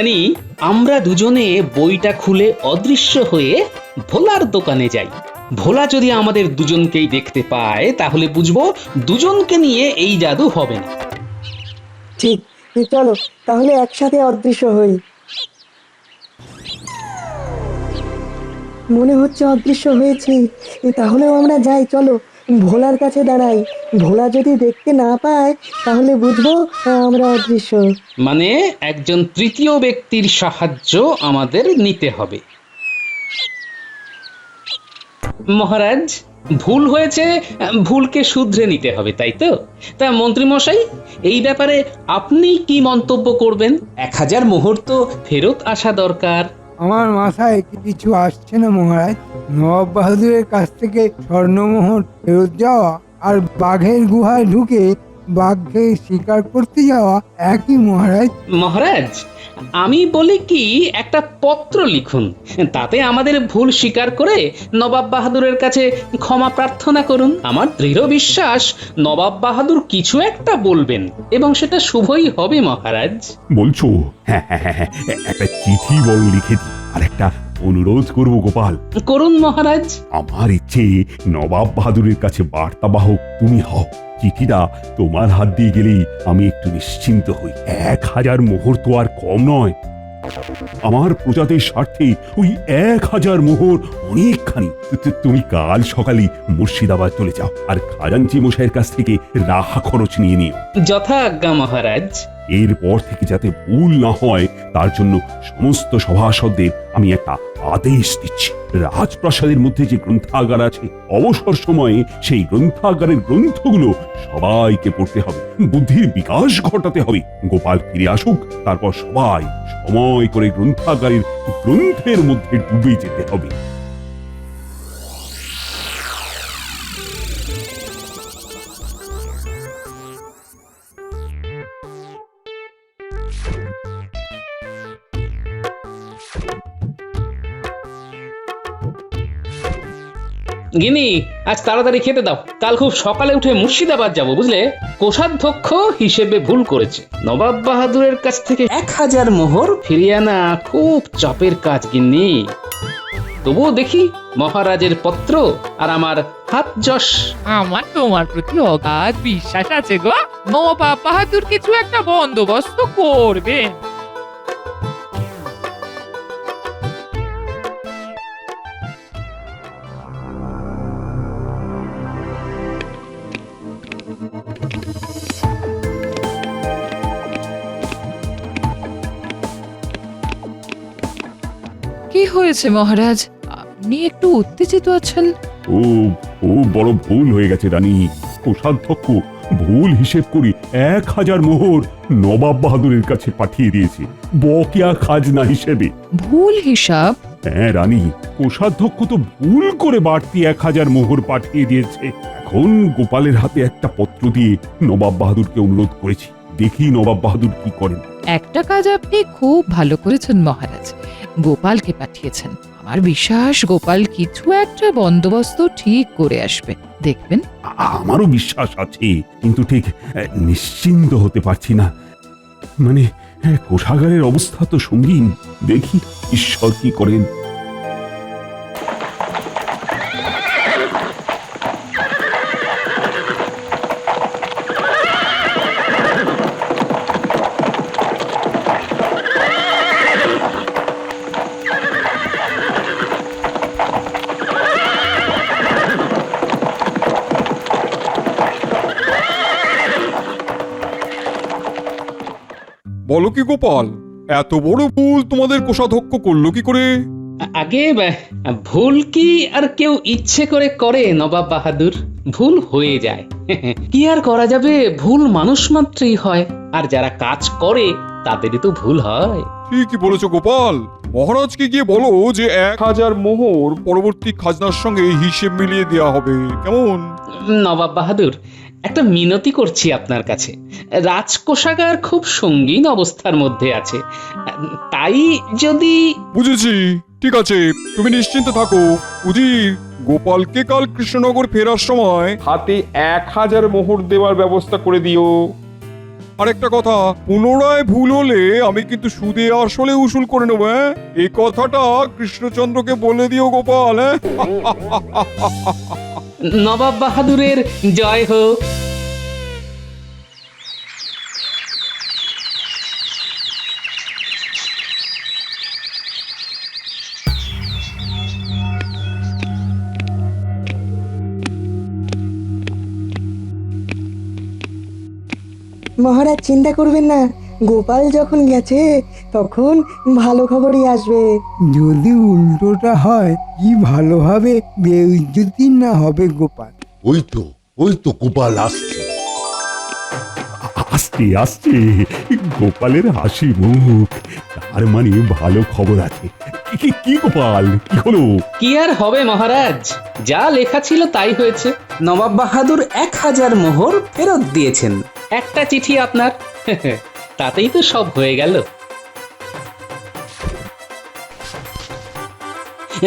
জানি আমরা দুজনে বইটা খুলে অদৃশ্য হয়ে ভোলার দোকানে যাই। ভোলা যদি আমাদের দুজনকেই দেখতে পায় তাহলে বুঝবো দুজনকে নিয়ে এই জাদু হবে না। ঠিক, চলো তাহলে একসাথে অদৃশ্য হই। মনে হচ্ছে অদৃশ্য হয়েছি। তাহলেও আমরা যাই, চলো ভোলার কাছে দাঁড়াই। ভোলা যদি দেখতে না পায় তাহলে বুঝবো আমরা অদৃশ্য। মানে একজন তৃতীয় ব্যক্তির সাহায্য আমাদের নিতে হবে। মহারাজ, ভুল হয়েছে, ভুলকে শুধরে নিতে হবে, তাই তো? তা মন্ত্রী মশাই, এই ব্যাপারে আপনি কি মন্তব্য করবেন? 1000 মুহূর্ত ফেরত আসা দরকার। আমার মাথায় কিছু আসছে না মহারাজ। নবাব বাহাদুরের কাছ থেকে স্বর্ণমোহর ফেরত যাওয়া আর বাঘের গুহায় ঢুকে বাঘকে শিকার করতে যাওয়া একই মহারাজ। মহারাজ, আমি বলি কি, একটা পত্র লিখুন, তাতে আমাদের ভুল স্বীকার করে নবাব বাহাদুরের কাছে ক্ষমা প্রার্থনা করুন। আমার দৃঢ় বিশ্বাস নবাব বাহাদুর কিছু একটা বলবেন এবং সেটা শুভই হবে মহারাজ। বলছো? হ্যাঁ হ্যাঁ হ্যাঁ হ্যাঁ, একটা চিঠি বড় লিখে দিই। আর একটা অনুরোধ করব গোপাল। করুন মহারাজ। আমার ইচ্ছে নবাব বাহাদুরের কাছে বার্তাবাহক তুমি হও। চিঠিটা তোমার হাত দিয়ে গেলেই আমি একটু নিশ্চিন্ত হই। 1000 মোহর তো আর কম নয়। আমার প্রজাদের স্বার্থে ওই 1000 মোহর অনেকখানি। তুমি কাল সকালে মুর্শিদাবাদ চলে যাও আর খাজাঞ্চি মশাইয়ের কাছ থেকে রাহা খরচ নিয়ে নিও। যথা আজ্ঞা মহারাজ। এরপর থেকে যাতে ভুল না হয় তার জন্য সমস্ত সভাসদদের আমি একটা আদেশ দিচ্ছি। রাজপ্রাসাদের মধ্যে যে গ্রন্থাগার আছে, অবসর সময়ে সেই গ্রন্থাগারের গ্রন্থগুলো সবাইকে পড়তে হবে, বুদ্ধির বিকাশ ঘটাতে হবে। গোপাল ফিরে আসুক, তারপর সবাই সময় করে গ্রন্থাগারের গ্রন্থের মধ্যে ডুবে যেতে হবে। গিনি, আজ তাড়াতাড়ি খেতে দাও, কাল খুব সকালে উঠে মুর্শিদাবাদ যাব, বুঝলে? কোষাধ্যক্ষ হিসেবে ভুল করেছে। নবাব বাহাদুরের কাছ থেকে 1000 মোহর ফিরিয়ে আনা খুব চাপের কাজ গিন্নি। তবুও দেখি মহারাজের পত্র আর আমার হাত যশ। আমার তোমার প্রতি অগাধ বিশ্বাস আছে গো। নবাব বাহাদুর কিছু একটা বন্দোবস্ত করবেন। কি হয়েছে মহারাজ? আপনি একটু উত্তেজিত আছেন। ও ও বড় ভুল হয়ে গেছে রানী। কোষাধ্যক্ষ ভুল হিসেব করি 1000 মোহর নবাব বাহাদুরের কাছে পাঠিয়ে দিয়েছে বকেয়া খাজনা হিসেবে। ভুল হিসাব? হ্যাঁ রানী, কোষাধ্যক্ষ তো ভুল করে বাড়তি 1000 মোহর পাঠিয়ে দিয়েছে। এখন গোপালের হাতে একটা পত্র দিয়ে নবাব বাহাদুরকে অনুরোধ করেছি, দেখি নবাব বাহাদুর কি করেন। একটা কাজ আপনি খুব ভালো করেছেন মহারাজ, গোপালকে পাঠিয়েছেন। আমার বিশ্বাস গোপাল কিছু একটা বন্দোবস্ত ঠিক করে আসবে, দেখবেন। আমারও বিশ্বাস আছে, কিন্তু ঠিক নিশ্চিন্ত হতে পারছি না। মানে কোষাগারের অবস্থা তো সঙ্গীন, দেখি ঈশ্বর কি করেন। বলো কি গোপাল, এত বড় ভুল তোমাদের কোষাধ্যক্ষ করলো কি করে? আগে ভুল কি আর কেউ ইচ্ছে করে করে নবাব বাহাদুর? ভুল হয়ে যায়। কি আর করা যাবে, ভুল মানুষ মাত্রই হয়, আর যারা কাজ করে তাদেরই তো ভুল হয়। ঠিকই বলেছো গোপাল। মহারাজকে গিয়ে বলো যে 1000 মোহর পরবর্তী খাজনার সঙ্গে হিসেব মিলিয়ে দেওয়া হবে, কেমন? নবাব বাহাদুর, একটা মিনতি করছি আপনার কাছে। রাজকোষাগার খুব সঙ্গীন অবস্থার মধ্যে আছে, তাই যদি... বুঝেছি, ঠিক আছে, তুমি নিশ্চিন্ত থাকো। উজির, গোপালকে কাল কৃষ্ণনগর ফেরার সময় হাতে 1000 মোহর দেওয়ার ব্যবস্থা করে দিও। আরেকটা কথা, পুনরায় ভুল হলে আমি কিন্তু সুদে আসলে উসুল করে নেবো। হ্যাঁ, এই কথাটা কৃষ্ণচন্দ্রকে বলে দিও গোপাল। হ্যাঁ, নবাব বাহাদুরের জয় হোক। মহারাজ চিন্তা করবেন না, গোপাল যখন গেছে তখন ভালো খবরই আসবে। যদি উল্টোটা হয় কি ভালোভাবে বেইজ্জতি না হবে গোপাল। ওই তো গোপাল আসছে। আসছে আসছে, গোপালের হাসি মুখ, তার মানে ভালো খবর আছে। কি গোপাল, কি হলো? কি আর হবে মহারাজ, যা লেখা ছিল তাই হয়েছে। নবাব বাহাদুর 1000 মোহর ফেরত দিয়েছেন। একটা চিঠি আপনার, তাতেই তো সব হয়ে গেল।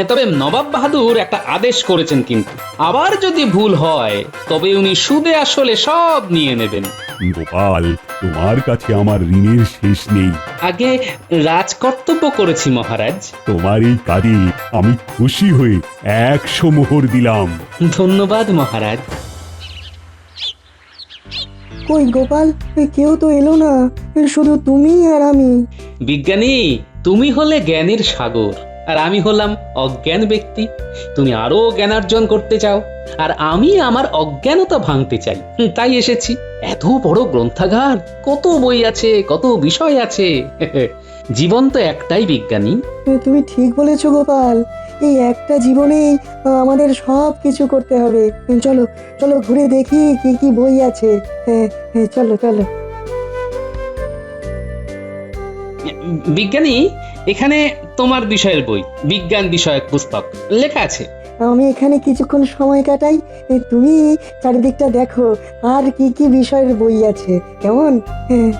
তবে নবাব বাহাদুর একটা আদেশ করেছেন, কিন্তু আবার যদি ভুল হয় তবে উনি সুদে আসলে সব নিয়ে নেবেন। গোপাল, তোমার কাছে আমার ঋণের শেষ নেই। আগে রাজকর্তব্য করেছি মহারাজ। তোমার এই কাজে আমি খুশি হয়ে 100 মোহর দিলাম। ধন্যবাদ মহারাজ। কই গোপাল, কেউ তো এলো না, শুধু তুমি আর আমি। বিজ্ঞানী, তুমি হলে জ্ঞানের সাগর, আর আমি হলাম অজ্ঞান ব্যক্তি। তুমি আরো জ্ঞানার্জন করতে চাও, আর আমি আমার অজ্ঞানতা ভাঙতে চাই, তাই এসেছি। এত বড় গ্রন্থাগার, কত বই আছে, কত বিষয় আছে। জীবন তো একটাই বিজ্ঞানী। তুমি ঠিক বলেছো গোপাল, এই একটা জীবনেই আমাদের সব কিছু করতে হবে। চলো চলো ঘুরে দেখি কি কি বই আছে। হ্যাঁ হ্যাঁ, চলো চলো। বিজ্ঞানী, এখানে তোমার বিষয়ের বই, বিজ্ঞান বিষয়ক পুস্তক লেখা আছে। আমি এখানে কিছুক্ষণ সময় কাটাই, তুমি চারিদিকটা দেখো আর কি কি বিষয়ের বই আছে, কেমন? হ্যাঁ।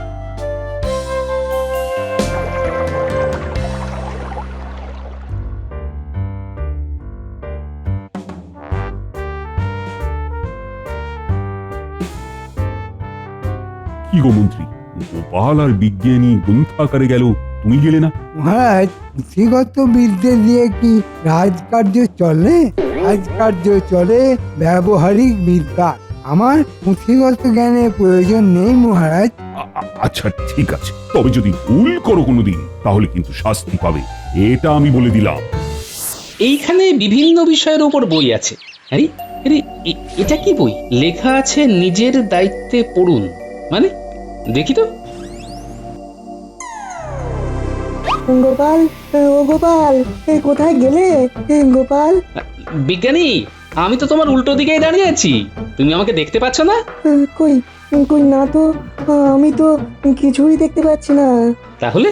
কি গো মন্ত্রী, গোপাল আর বিজ্ঞানী গ্রন্থাগারে গেল, তুমি গেলে না? মহারাজ, পুঁথিগত বিদ্যে দিয়ে কি রাজকার্য চলে? রাজকার্য চলে ব্যবহারিক বিদ্যা। আমার পুঁথিগত জ্ঞানের প্রয়োজন নেই মহারাজ। আচ্ছা ঠিক আছে, তবে যদি ভুল করো কোনোদিন তাহলে কিন্তু শাস্তি পাবে, এটা আমি বলে দিলাম। এইখানে বিভিন্ন বিষয়ের উপর বই আছে। আরে আরে, এটা কি বই? লেখা আছে নিজের দায়িত্বে পড়ুন, মানে দেখি তো। গোপাল, ও গোপাল, কোথায় গেলে গোপাল? বিজ্ঞানী, আমি তো তোমার উল্টো দিকেই দাঁড়িয়ে আছি, তুমি আমাকে দেখতে পাচ্ছ না? কই কই না তো, আমি তো কিছুই দেখতে পাচ্ছি না। তাহলে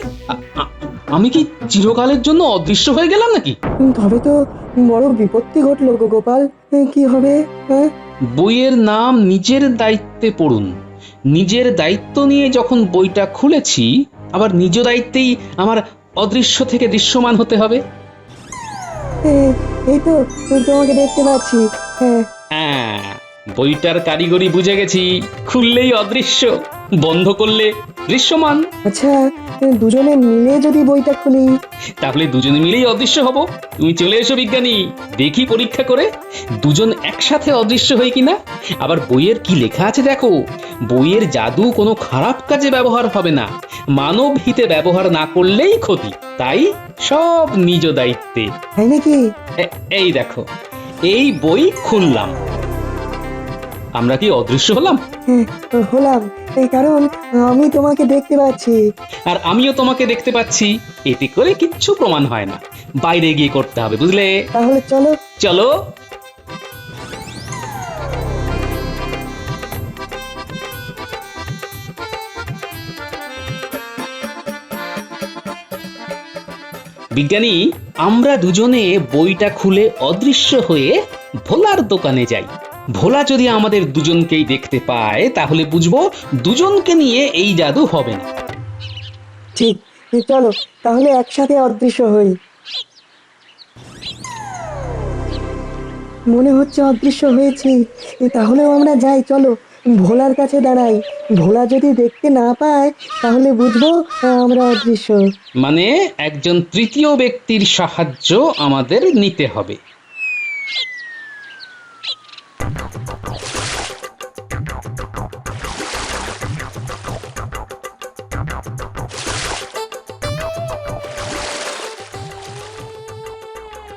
আমি কি চিরকালের জন্য অদৃশ্য হয়ে গেলাম নাকি? তবে তো বড় বিপত্তি ঘটলো গো গোপাল, কি হবে? হ্যাঁ, বইয়ের নাম নিজের দায়িত্বে পড়ুন। নিজের দায়িত্ব নিয়ে যখন বইটা খুলেছি, আবার নিজ দায়িত্বেই আমার অদৃশ্য থেকে দৃশ্যমান হতে হবে। এই তো তোমাকে দেখতে পাচ্ছি। হ্যাঁ, হ্যাঁ, বইটার কারিগরি বুঝে গেছি। খুললেই অদৃশ্য, বন্ধ করলে দৃশ্যমান। আচ্ছা, দুজনে মিলে যদি বইটা খুলি? তাহলে দুজনে মিলেই অদৃশ্য হব। তুমি চলে এসো বিজ্ঞানী, দেখি পরীক্ষা করে দুজন একসাথে অদৃশ্য হই কিনা। আবার বইয়ের কি লেখা আছে দেখো। বইয়ের জাদু কোনো খারাপ কাজে ব্যবহার হবে না, মানব হিতে ব্যবহার না করলেই ক্ষতি, তাই সব নিজ দায়িত্বে। তাই নাকি? এই দেখো, এই বই খুললাম, আমরা কি অদৃশ্য হলাম? হ্যাঁ, হলাম, এই কারণ আমি তোমাকে দেখতে পাচ্ছি। আর আমিও তোমাকে দেখতে পাচ্ছি। এতে করে কিচ্ছু প্রমাণ হয় না, বাইরে গিয়ে করতে হবে, বুঝলে? তাহলে চলো। চলো। বিজ্ঞানী, আমরা দুজনে বইটা খুলে অদৃশ্য হয়ে ভোলার দোকানে যাই। ভোলা যদি আমাদের দুজনকেই দেখতে পায় তাহলে বুঝবো দুজনকে নিয়ে এই জাদু হবে না। ঠিক, চলো তাহলে একসাথে অদৃশ্য হই। মনে হচ্ছে অদৃশ্য হয়েছি, তাহলেও আমরা যাই, চলো ভোলার কাছে দাঁড়াই। ভোলা যদি দেখতে না পায় তাহলে বুঝবো আমরা অদৃশ্য। মানে একজন তৃতীয় ব্যক্তির সাহায্য আমাদের নিতে হবে।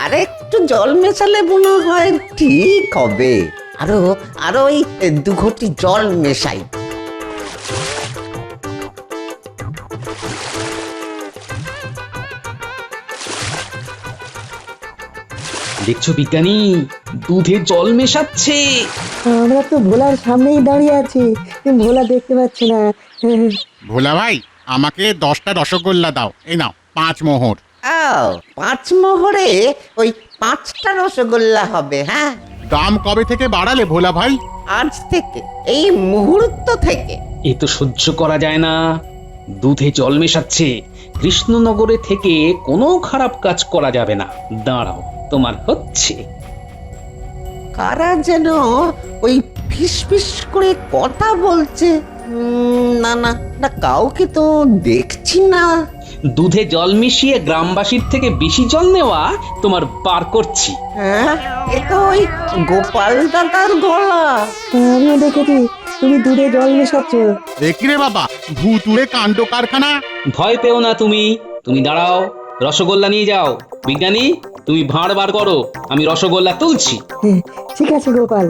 আর একটু জল মেশালে মনে হয় ঠিক হবে। আরো আরো ওই 2 ঘটি জল মেশাই। দেখছো বিজ্ঞানী, দুধে জল মেশাচ্ছে। আমরা তো ভোলার সামনেই দাঁড়িয়ে আছি, ভোলা দেখতে পাচ্ছি না। ভোলা ভাই, আমাকে 10টা রসগোল্লা দাও। এই নাও 5 মোহর। ও 5 মোহরে ওই 5টা রসগোল্লা হবে। হ্যাঁ, দাম কবে থেকে বাড়ালে ভোলা ভাই? আজ থেকে, এই মুহূর্ত থেকে। এ তো সহ্য করা যায় না। দুধে জল মেশাচ্ছে। কৃষ্ণনগরে থেকে কোনো খারাপ কাজ করা যাবে না। দাঁড়াও, তোমার হচ্ছে। কারা যেন ওই ফিস ফিস করে কথা বলছে। না না না, কাউকে তো দেখছি না। দুধে জল মিশিয়ে গ্রামবাসীর থেকে বেশি জল নেওয়া তোমার বার করছি। হ্যাঁ, এ তো ওই গোপাল দাদার গলা। আমিও দেখেছি তুমি দুধে জল মেশাচ্ছ। দেখি রে বাবা, ভুতুড়ে কাণ্ড কারখানা। ভয় পেও না তুমি। তুমি দাঁড়াও, রসগোল্লা নিয়ে যাও। বিজ্ঞানী, তুমি ভাঁড় বার করো, আমি রসগোল্লা তুলছি। ঠিক আছে গোপাল।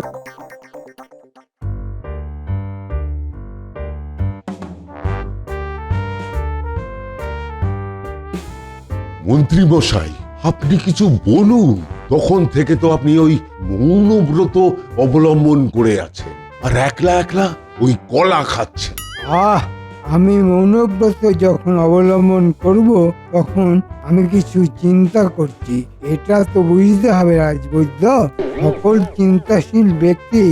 মন্ত্রী মশাই, আপনি কিছু বলুন। তখন থেকে তো আপনি ওই মৌনব্রত অবলম্বন করে আছেন, আর একলা একলা ওই কলা খাচ্ছেন। আমি মৌনব্রত যখন অবলম্বন করব তখন আমি কিছু চিন্তা করছি। এটা তো বুঝতে হবে রাজবৈদ্য, সকল চিন্তাশীল ব্যক্তি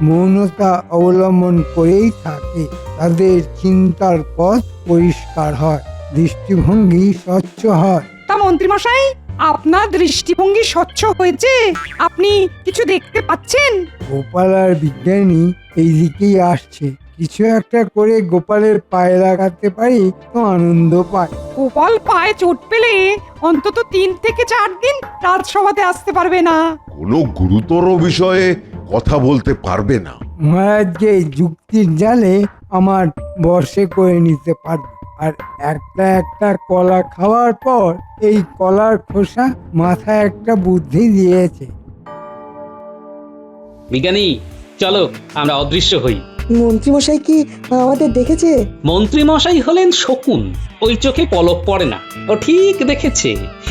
মৌনতা অবলম্বন করেই থাকে। তাদের চিন্তার পথ পরিষ্কার হয়, দৃষ্টিভঙ্গি স্বচ্ছ হয়। তা মন্ত্রীমশাই, আপনার দৃষ্টিভঙ্গি স্বচ্ছ হয়েছে? আপনি কিছু দেখতে পাচ্ছেন? গোপাল আর বিজ্ঞানী এই দিকেই আসছে। কিছু একটা করে গোপালের পায়ে লাগাতে পারি তো আনন্দ পায়। গোপাল পায়ে চোট পেলে অন্তত 3 থেকে 4 দিন রাজসভাতে আসতে পারবে না। কোনো গুরুতর বিষয়ে কথা বলতে পারবে না। মহারাজকে যুক্তির জালে আমার বর্ষে করে নিতে পারবে। আর একটা একটা কলা খাওয়ার পর এই কলার খোসা মাথায় একটা বুদ্ধি দিয়েছে। বিজ্ঞানী, চলো আমরা অদৃশ্য হই। মন্ত্রীমশাই কি আমাদের দেখেছে? মন্ত্রী মশাই হলেন শকুন, ওই চোখে পলক পড়ে না। ও ঠিক দেখেছে।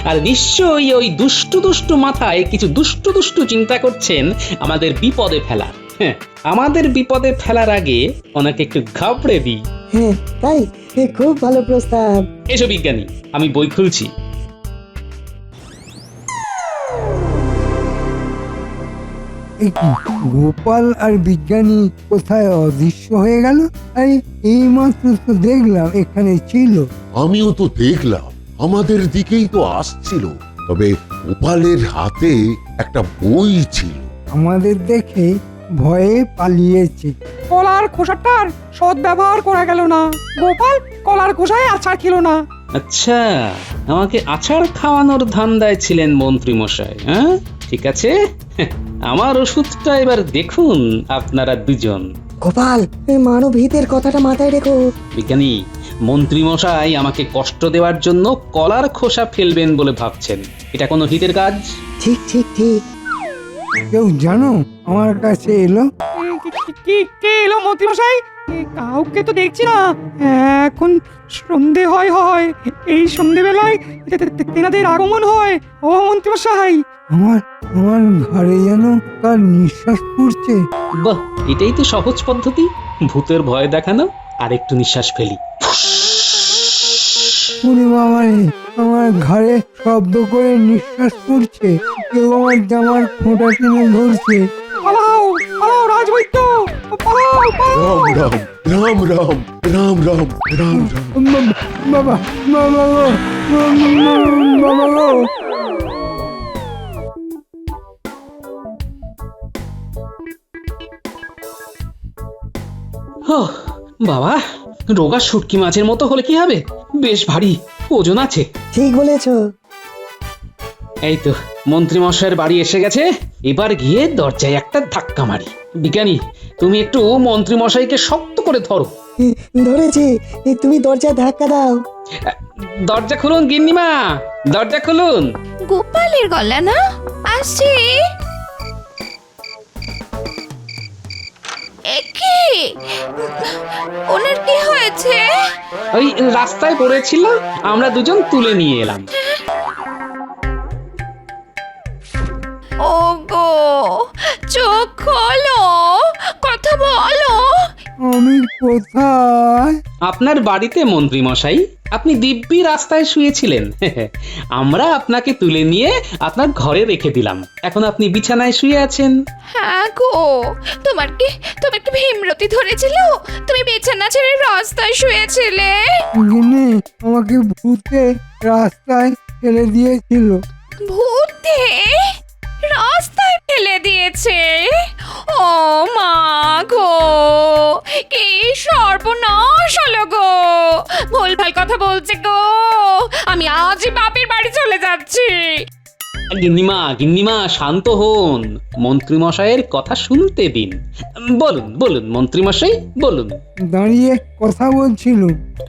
আর নিশ্চয়ই ওই দুষ্টু দুষ্টু মাথায় কিছু দুষ্টু দুষ্টু চিন্তা করছেন আমাদের বিপদে ফেলার। হ্যাঁ, আমাদের বিপদে ফেলার আগে ওনাকে একটু ঘাবড়ে দিই। হ্যাঁ তাই, খুব ভালো প্রস্তাব। এসো বিজ্ঞানী, আমি বই খুলছি। গোপাল আর বিজ্ঞানী কোথায় অদৃশ্য হয়ে গেল? আরে এই মাত্র তো দেখলাম এখানে ছিল। আমিও তো দেখলাম, আমাদের দিকেই তো আসছিল। তবে গোপালের হাতে একটা বই ছিল। আমাদের দেখে ভয়ে পালিয়েছে। কলার খোসাটার সৎ ব্যবহার করা গেল না। গোপাল কলার খোসায় আছাড় খেলো না। আচ্ছা, আমাকে আছাড় খাওয়ানোর ধান্দায় ছিলেন মন্ত্রী মশাই। হ্যাঁ, ঠিক আছে। আমার ওষুধটা এবার দেখুন আপনারা দুজন। গোপাল, মানব হিতের কথাটা মাথায় রেখো। বিজ্ঞানী, মন্ত্রী মশাই আমাকে কষ্ট দেওয়ার জন্য কলার খোসা ফেলবেন বলে ভাবছেন। এটা কোনো হিতের কাজ? ঠিক ঠিক ঠিক। কেউ জানো আমার কাছে এলো? কে এলো মন্ত্রীমশাই? কাউকে তো দেখছি না। এখন সন্ধে হয়। এই সন্ধেবেলায় তেনাদের আগমন হয়। ও মন্ত্রীমশাই, আমার আমার ঘরে যেন কার নিঃশ্বাস পড়ছে। বাহ, এটাই তো সহজ পদ্ধতি, ভূতের ভয় দেখানো। আর একটু নিঃশ্বাস ফেলি। ওরে বাবারে, আমার ঘরে শব্দ করে নিঃশ্বাস পড়ছে। কেউ আমার জামার খোঁটা টেনে ধরছে। পালাও পালাও রাজবৈদ্য, পালাও। রাম রাম রাম রাম রাম রাম রাম রাম। বাবা বাবা গো, বাবা গো। বাবা, রোগা শুটকি মাছের মতো হলে কি হবে? বেশ ভারী ওজন আছে। ঠিক বলেছো। এই তো মন্ত্রী মশাইয়ের বাড়ি এসে গেছে, এবার গিয়ে দরজায় একটা ধাক্কা মারি। বিজ্ঞানী, তুমি একটু মন্ত্রী মশাইকে শক্ত করে ধরো। ধরেছি, তুমি দরজা ধাক্কা দাও। দরজা খুলুন গিন্নিমা, দরজা খুলুন। গোপালের গলা না, আসছি। একি ওনার কি হয়েছে? ওই রাস্তায় পড়েছিল, আমরা দুজন তুলে নিয়ে এলাম। ওগো, চোখ খোলো, কথা বলো। আমি কোথায়? আপনার বাড়িতে মন্ত্রী মশাই, আপনি দিব্যি রাস্তায় শুয়েছিলেন। আমরা আপনাকে তুলে নিয়ে আপনার ঘরে রেখে দিলাম, এখন আপনি বিছানায় শুয়ে আছেন। হ্যাঁ গো, তোমার কি ভীমরতি ধরেছিল? তুমি বিছানা ছেড়ে রাস্তায় শুয়েছিলে? গিন্নি, আমাকে ভূতে রাস্তায় ফেলে দিয়েছিল। ভূতে রাস্তায় ফেলে দিয়েছে? ও মা গো, কি সর্বনাশ হলো গো! ভুলভাল কথা বলছে গো, আমি আজই বাপের বাড়ি চলে যাচ্ছি। গিন্নিমা, গিন্নিমা শান্ত হন, মন্ত্রী মশাইয়ের কথা শুনতে দিন। বলুন বলুন মন্ত্রী মশাই, বলুন। দাঁড়িয়ে কথা বলছিল,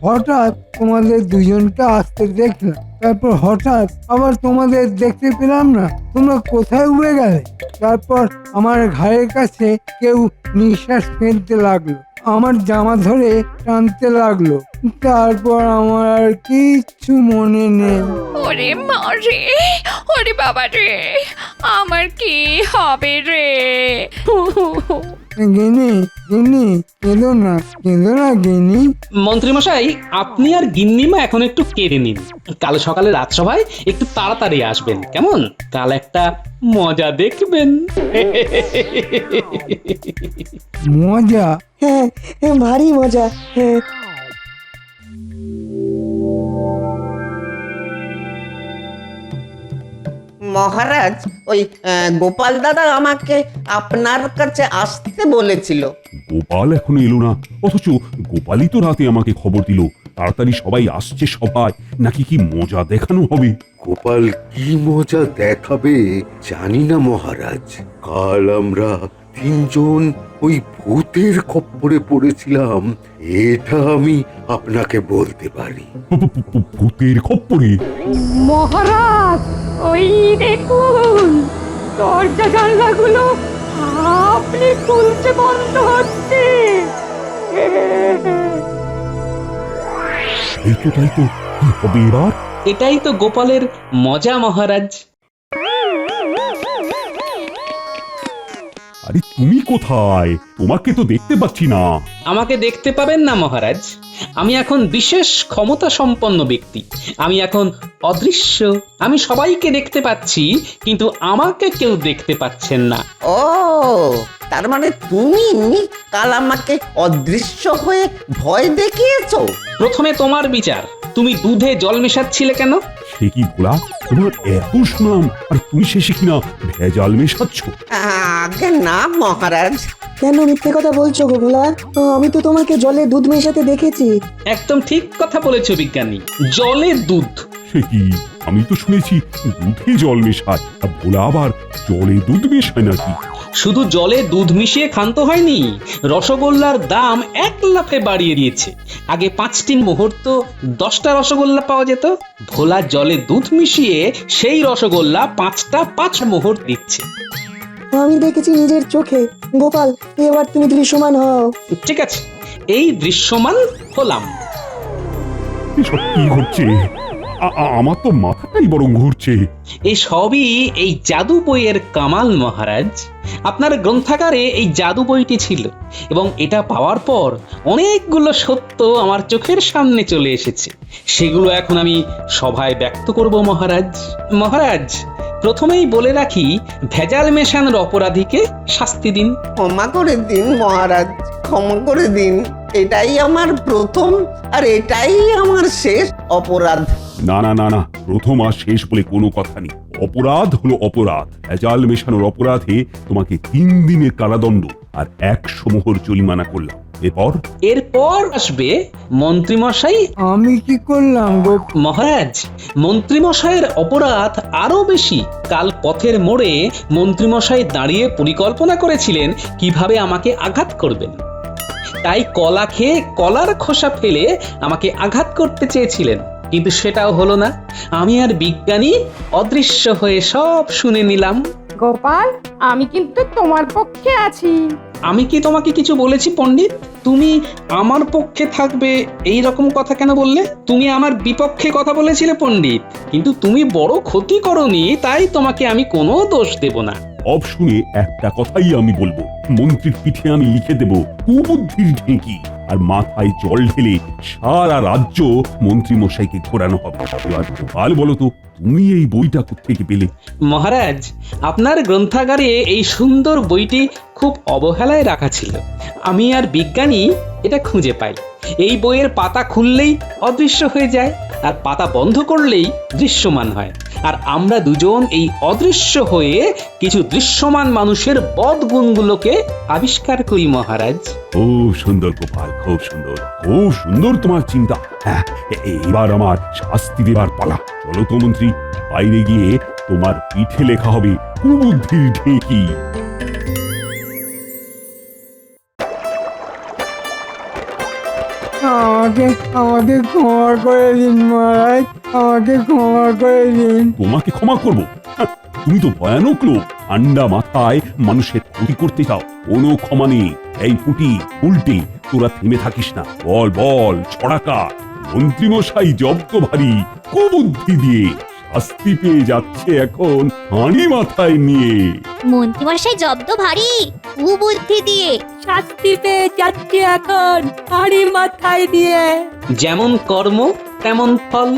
হঠাৎ তোমাদের দুজনকে আসতে দেখলাম, তারপর হঠাৎ আবার তোমাদের দেখতে পেলাম না। তোমরা কোথায় উড়ে গেলে? তারপর আমার ঘাড়ের কাছে কেউ নিঃশ্বাস ফেলতে লাগলো, আমার জামা ধরে টানতে লাগলো, তারপর আমার আর কিচ্ছু মনে নেই। ওরে মা রে, ওরে বাবা রে, আমার কি হবে রে? গিনি, গিনি, কেঁদো না, কেঁদো না গিনি। মন্ত্রী মশাই, আপনি আর গিন্নিমা এখন একটু কেঁদে নিন। কাল সকালে রাজসভায় একটু তাড়াতাড়ি আসবেন, কেমন? কাল একটা মজা দেখবেন। মজা? হ্যাঁ, ভারী মজা। হ্যাঁ। মহারাজ, ওই গোপাল দাদা আমাকে আপনার কাছে আসতে বলেছিল। গোপাল এখনো এলো না, অথচ গোপালই তো রাতে আমাকে খবর দিল তাড়াতাড়ি সবাই আসছে সবাই, নাকি কি মজা দেখানো হবে। গোপাল কি মজা দেখাবে জানি না মহারাজ। কাল আমরা তিনজন ওই ভূতের খপ্পরে পড়েছিলাম, এটা আমি আপনাকে বলতে পারি। ভূতের খপ্পরে? মহারাজ, ওই দেখুন, দরজা জানলাগুলো আপনি খুলছে, বন্ধ হচ্ছে। এই তো, তাই তো, কি হবে এবার? এটাই তো গোপালের মজা মহারাজ। আরে তুমি কোথায়? তোমাকে তো দেখতে পাচ্ছি না। আমাকে দেখতে পাবেন না মহারাজ, আমি এখন বিশেষ ক্ষমতা সম্পন্ন ব্যক্তি। আমি এখন অদৃশ্য, আমি সবাইকে দেখতে পাচ্ছি, কিন্তু আমাকে কেউ দেখতে পাচ্ছেন না। ও, তার মানে তুমি কাল আমাকে অদৃশ্য হয়ে ভয় দেখিয়েছো? প্রথমে তোমার বিচার, তুমি দুধে জল মেশাচ্ছিলে কেন? সে কি ভোলা, তোমার এত সুনাম আর তুমি শেষে কিনা ভেজাল মেশাচ্ছ? আগে না মহারাজ। কেন মিথ্যে কথা বলছো গো ভোলা? আমি তো তোমাকে জলে দুধ মেশাতে দেখেছি। একদম ঠিক কথা বলেছো বিজ্ঞানী, জলে দুধ। সে কি, আমি তো শুনেছি দুধে জল মেশায়, আর ভোলা আবার জলে দুধ মেশায় নাকি? শুধু জলে দুধ মিশিয়ে ক্ষান্ত হয়নি, রসগোল্লার দাম 1 লাফে বাড়িয়ে দিয়েছে। আগে 5টি মুহূর্ত 10টা রসগোল্লা পাওয়া যেত, ভোলা জলে দুধ মিশিয়ে সেই রসগোল্লা 5টা 5 মুহূর্ত দিচ্ছে। আমি দেখেছি নিজের চোখে। গোপাল, এবার তুমি দৃশ্যমান হও। ঠিক আছে, এই দৃশ্যমান হলাম। এসব কি ঘটছে? আমার তো মাথাটাই বরং ঘুরছে। এই সবই এই জাদু বইয়ের কামাল মহারাজ। আপনার গ্রন্থাগারে এই জাদু বইটি ছিল, এবং এটা পাওয়ার পর অনেকগুলো সত্য আমার চোখের সামনে চলে এসেছে। সেগুলো এখন আমি সভায় ব্যক্ত করব মহারাজ। মহারাজ, প্রথমেই বলে রাখি, ভেজাল মেশানোর অপরাধীকে শাস্তি দিন। ক্ষমা করে দিন মহারাজ, ক্ষমা করে দিন। এটাই আমার প্রথম আর এটাই আমার শেষ অপরাধ। না না না না, প্রথম আর শেষ বলে কোনো কথা নেই। অপরাধ হলো অপরাধ। ভেজাল মেশানোর অপরাধে তোমাকে 3 দিনের কারাদণ্ড আর 100 মোহর জরিমানা করলাম। এরপর আসবে মন্ত্রীমশাই। আমি কি করলাম গো? মহারাজ, মন্ত্রীমশাইয়ের অপরাধ আরো বেশি। কাল পথের মোড়ে মন্ত্রীমশাই দাঁড়িয়ে পরিকল্পনা করেছিলেন কিভাবে আমাকে আঘাত করবেন। তাই কলা খেয়ে কলার খোসা ফেলে আমাকে আঘাত করতে চেয়েছিলেন, কিন্তু সেটাও হলো না। আমি আর বিজ্ঞানী অদৃশ্য হয়ে সব শুনে নিলাম। গোপাল, আমি কিন্তু তোমার পক্ষে আছি। আমি কি তোমাকে কিছু বলেছি পণ্ডিত? তুমি আমার পক্ষে থাকবে এই রকম কথা কেন বললে? তুমি আমার বিপক্ষে কথা বলেছিলে পণ্ডিত, কিন্তু তুমি বড় ক্ষতি করনি, তাই তোমাকে আমি কোনো দোষ দেব না। সব শুনে একটা কথাই আমি বলবো, মন্ত্রীর পিঠে আমি লিখে দেব কুবুদ্ধির ঢেঁকি, আর মাথায় জল ঢেলে সারা রাজ্য মন্ত্রী মশাইকে ঘোরানো হবে। এবার গোপাল বলো তো, তুমি এই বইটা কোত্থেকে পেলে? মহারাজ, আপনার গ্রন্থাগারে এই সুন্দর বইটি খুব অবহেলায় রাখা ছিল। আমি আর বিজ্ঞানী এটা খুঁজে পাই। এই বইয়ের পাতা খুললেই অদৃশ্য হয়ে যায়, আর পাতা বন্ধ করলেই দৃশ্যমান হয়। আর আমরা দুজন এই অদৃশ্য হয়ে কিছু দৃশ্যমান মানুষের বদগুণগুলোকে আবিষ্কার করি মহারাজ। খুব সুন্দর গোপাল, খুব সুন্দর, খুব সুন্দর তোমার চিন্তা। হ্যাঁ, এবার আমার শাস্তি দেবার পালা। চলো তো মন্ত্রী, বাইরে গিয়ে তোমার পিঠে লেখা হবে কুবুদ্ধির ঢেঁকি। আমাকে ক্ষমা করে দিন মহারাজ, আমাকে ক্ষমা করে দিন। তোমাকে ক্ষমা করব? তুমি তো ভয়ানক লোক, ঠান্ডা মাথায় মানুষের ক্ষতি করতে চাও। কোনো ক্ষমা নেই। এই পুটি উল্টে, তোরা থেমে থাকিস না। বল বল, ছড়াকার। মন্ত্রীমশাই জব্দ ভারী কুবুদ্ধি দিয়ে শাস্তি পেয়ে যাচ্ছে এখন হাঁড়ি মাথায় নিয়ে। মন্ত্রীমশাই জব্দ ভারী কুবুদ্ধি দিয়ে শাস্তি পেয়ে যাচ্ছে এখন হাড়ি মাথায় দিয়ে। যেমন কর্ম তেমন ফল।